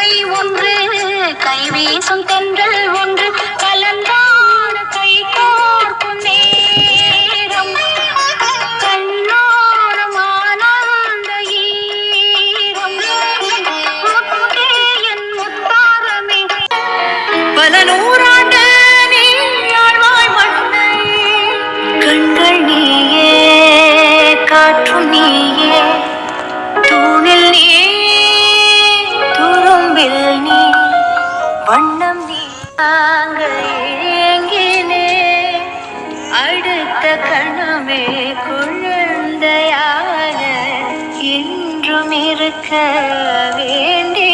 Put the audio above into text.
கங்கை ஒன்று கைவீசும் தென்றல் ஒன்று கலந்தான கை கோர்க்கும் நேரம் கண்ணோரம் ஆனந்த ஈரம் முத்தே என் முத்தாரமே பல நூறாண்டு நீ ஆழ்வாய் மண்ணை கண்கள் நீயே காற்றும் நீயே தூணில் நீ துரும்பில் நீ வண்ணம் நீ அங்க ஏங்கினே அடுத்த கணமே குழந்தையாக என்றும் இருக்க வேண்டி